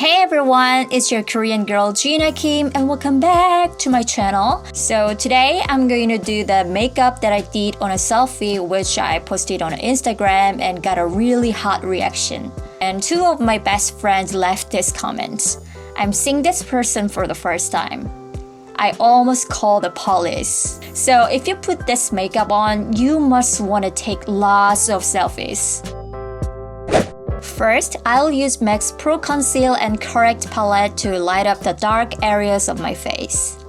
Hey everyone, it's your Korean girl Gina Kim and welcome back to my channel. So today I'm going to do the makeup that I did on a selfie which I posted on Instagram and got a really hot reaction. And two of my best friends left this comment. I'm seeing this person for the first time. I almost called the police. So if you put this makeup on, you must want to take lots of selfies. First, I'll use MAC's Pro Conceal and Correct palette to light up the dark areas of my face.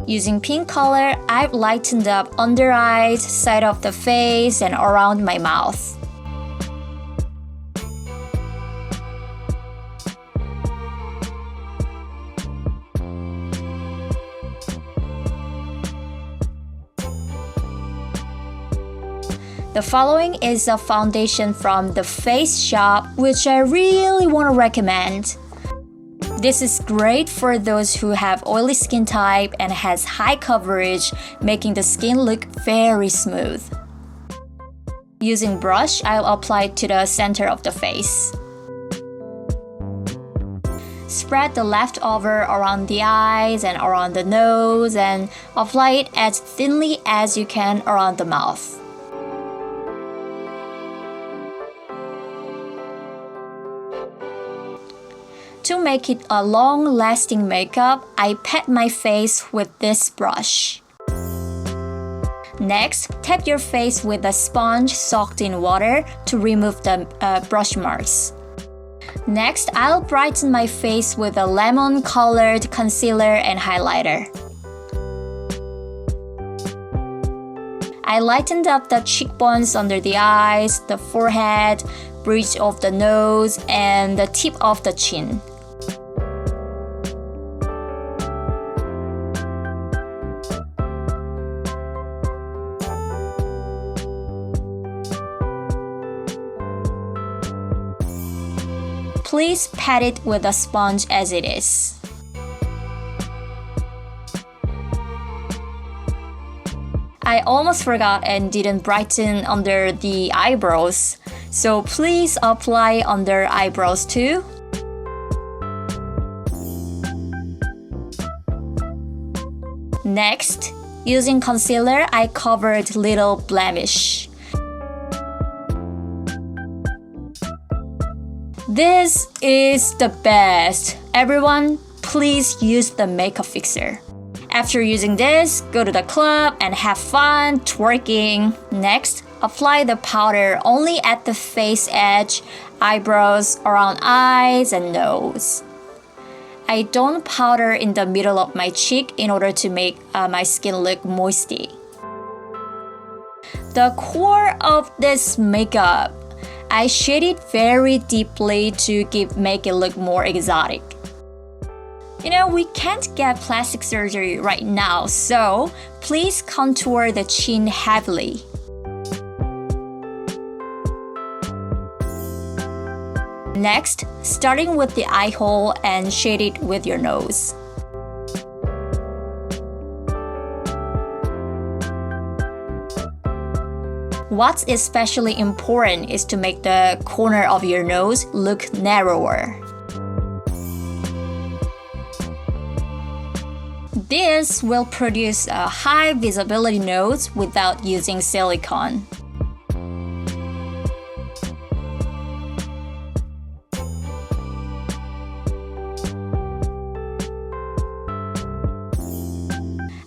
Using pink color, I've lightened up under eyes, side of the face, and around my mouth. The following is a foundation from the Face Shop, which I really want to recommend. This is great for those who have oily skin type and has high coverage, making the skin look very smooth. Using brush, I'll apply it to the center of the face. Spread the leftover around the eyes and around the nose and apply it as thinly as you can around the mouth. To make it a long-lasting makeup, I pat my face with this brush. Next, tap your face with a sponge soaked in water to remove the brush marks. Next, I'll brighten my face with a lemon-colored concealer and highlighter. I lightened up the cheekbones under the eyes, the forehead, bridge of the nose, and the tip of the chin. Please pat it with a sponge as it is. I almost forgot and didn't brighten under the eyebrows, so please apply under eyebrows too. Next, using concealer, I covered little blemish. This is the best. Everyone, please use the makeup fixer. After using this, go to the club and have fun twerking. Next, apply the powder only at the face edge, eyebrows, around eyes, and nose. I don't powder in the middle of my cheek in order to make my skin look moisty. The core of this makeup, I shade it very deeply to make it look more exotic. You know, we can't get plastic surgery right now, so please contour the chin heavily. Next, starting with the eye hole and shade it with your nose. What's especially important is to make the corner of your nose look narrower. This will produce a high visibility nose without using silicone.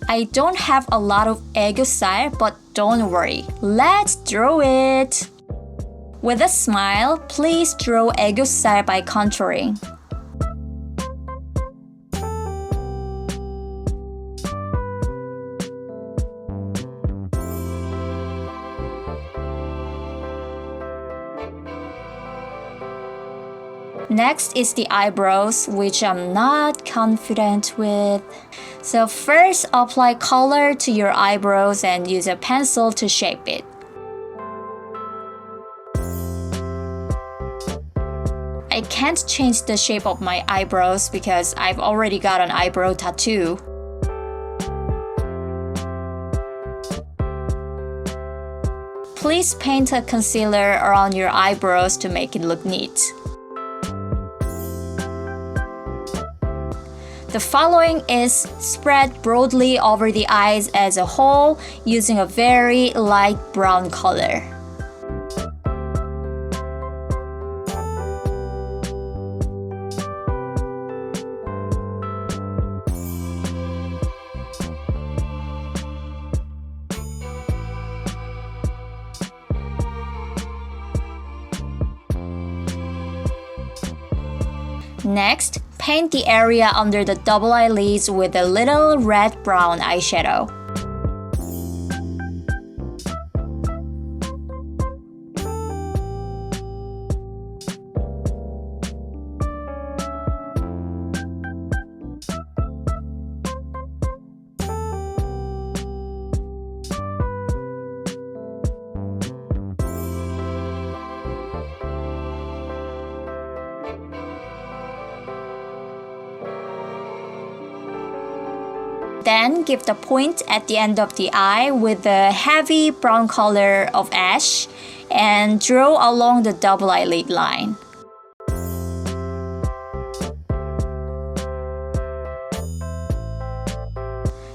I don't have a lot of aegyo style, but don't worry, let's draw it! With a smile, please draw aegyo style by contouring. Next is the eyebrows, which I'm not confident with. So first, apply color to your eyebrows and use a pencil to shape it. I can't change the shape of my eyebrows because I've already got an eyebrow tattoo. Please paint a concealer around your eyebrows to make it look neat. The following is spread broadly over the eyes as a whole using a very light brown color. Next, paint the area under the double eyelids with a little red-brown eyeshadow. Then give the point at the end of the eye with the heavy brown color of ash and draw along the double eyelid line.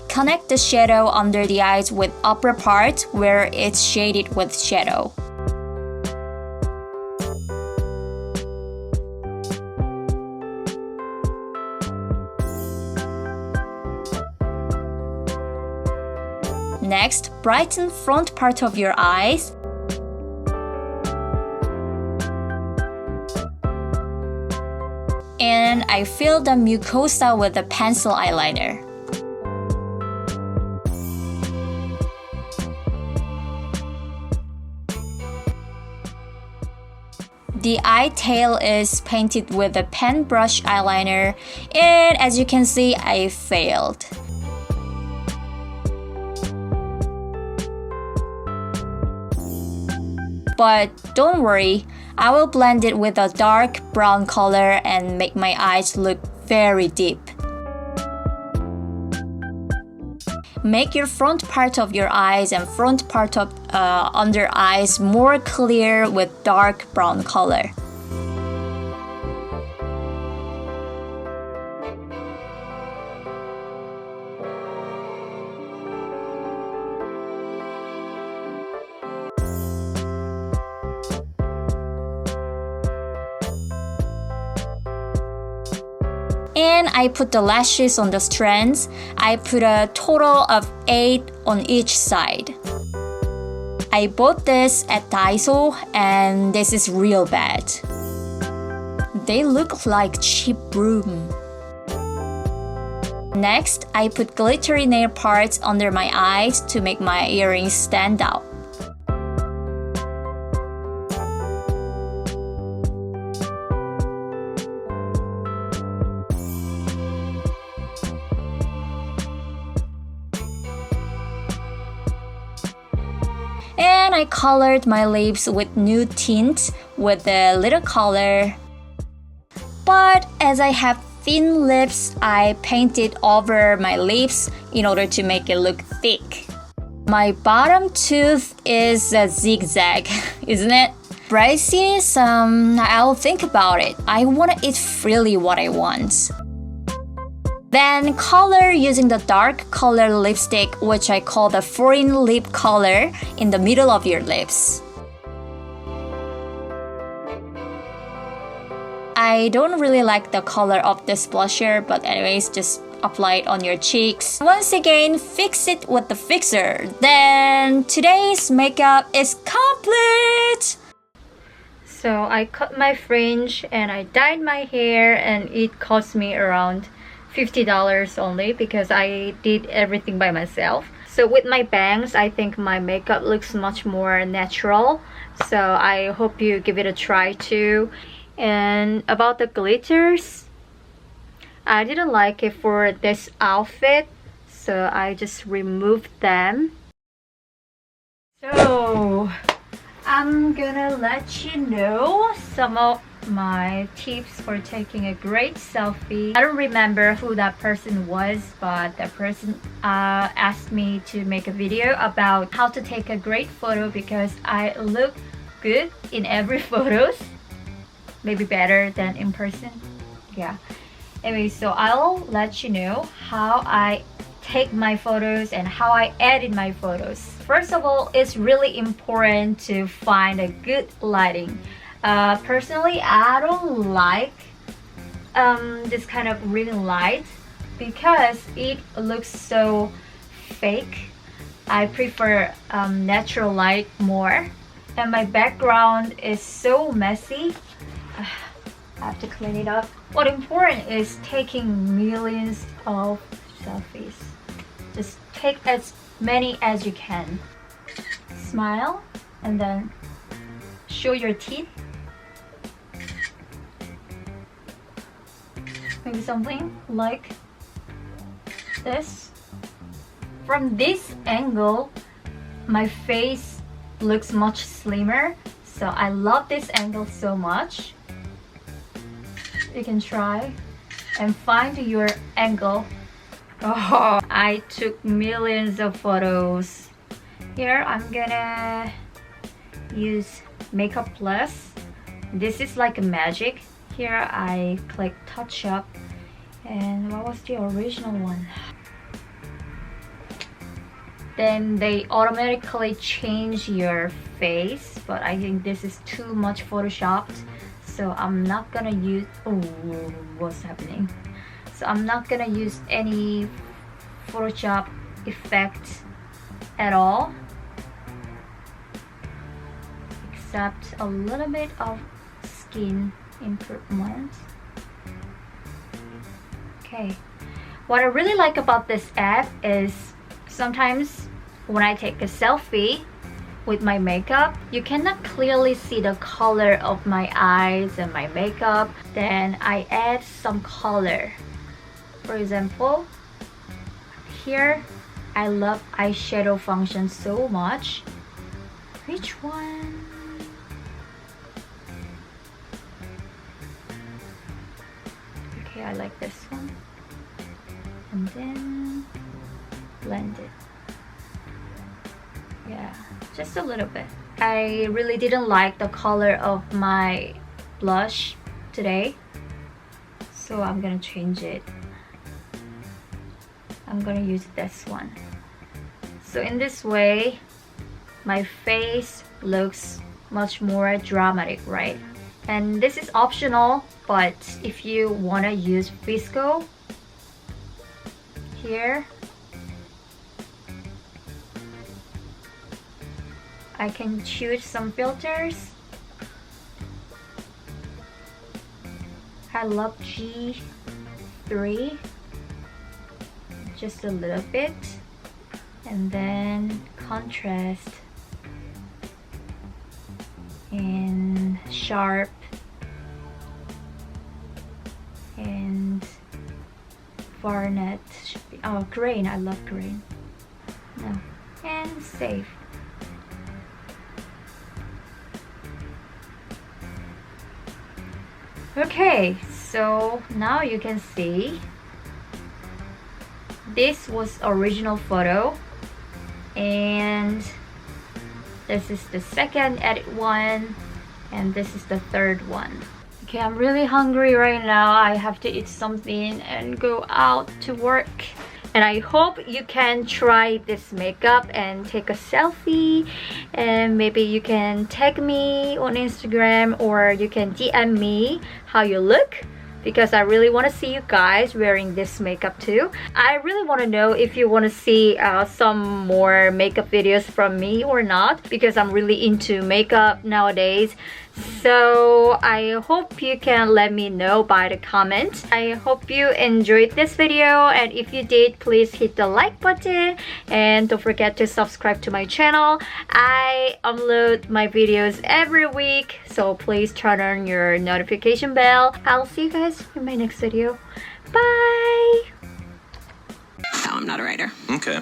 Connect the shadow under the eyes with upper part where it's shaded with shadow. Next, brighten front part of your eyes. And I fill the mucosa with a pencil eyeliner. The eye tail is painted with a pen brush eyeliner, and as you can see, I failed. But don't worry, I will blend it with a dark brown color and make my eyes look very deep. Make your front part of your eyes and front part of under eyes more clear with dark brown color. And I put the lashes on the strands. I put a total of 8 on each side. I bought this at Daiso and this is real bad. They look like cheap broom. Next, I put glittery nail parts under my eyes to make my earrings stand out. And I colored my lips with nude tint with a little color. But as I have thin lips, I painted over my lips in order to make it look thick. My bottom tooth is a zigzag, isn't it? Braces, I'll think about it. I want to eat freely what I want. Then color using the dark color lipstick, which I call the foreign lip color, in the middle of your lips. I don't really like the color of this blusher, but anyways, just apply it on your cheeks. Once again, fix it with the fixer. Then today's makeup is complete! So I cut my fringe and I dyed my hair, and it cost me around $50 only because I did everything by myself. So with my bangs, I think my makeup looks much more natural. So I hope you give it a try too. And about the glitters, I didn't like it for this outfit, so I just removed them. So I'm gonna let you know some of my tips for taking a great selfie. I don't remember who that person was, but that person asked me to make a video about how to take a great photo because I look good in every photos, maybe better than in person. Yeah. Anyway, so I'll let you know how I take my photos and how I edit my photos. First of all, it's really important to find a good lighting. Personally, I don't like this kind of ring light because it looks so fake. I prefer natural light more, and my background is so messy. I have to clean it up. What's important is taking millions of selfies. Just take as many as you can. Smile and then show your teeth. Maybe something like this. From this angle, my face looks much slimmer, so I love this angle so much. You can try and find your angle. Oh, I took millions of photos. Here I'm gonna use Makeup Plus. This is like a magic. Here I click touch up, and what was the original one? Then they automatically change your face, but I think this is too much photoshopped, so I'm not gonna use, oh, what's happening? So I'm not gonna use any Photoshop effect at all, except a little bit of skin improvement. Okay, what I really like about this app is sometimes when I take a selfie with my makeup, you cannot clearly see the color of my eyes and my makeup. Then I add some color. For example, here I love eyeshadow function so much. Which one? Okay, I like this one. And then blend it. Yeah, just a little bit. I really didn't like the color of my blush today, so I'm gonna change it. I'm gonna use this one. So in this way, my face looks much more dramatic, right? And this is optional, but if you wanna use Visco, here I can choose some filters. I love G3, just a little bit, and then contrast and sharp and Barnett should be, oh, grain, I love grain. No, and save. Okay, so now you can see this was original photo, and this is the second edit one, and this is the third one. Okay, I'm really hungry right now. I have to eat something and go out to work. And I hope you can try this makeup and take a selfie, and maybe you can tag me on Instagram, or you can DM me how you look, because I really want to see you guys wearing this makeup too. I really want to know if you want to see some more makeup videos from me or not, because I'm really into makeup nowadays. So I hope you can let me know by the comment. I hope you enjoyed this video, and if you did, please hit the like button and don't forget to subscribe to my channel. I upload my videos every week, so please turn on your notification bell. I'll see you guys in my next video. Bye! No, I'm not a writer. Okay.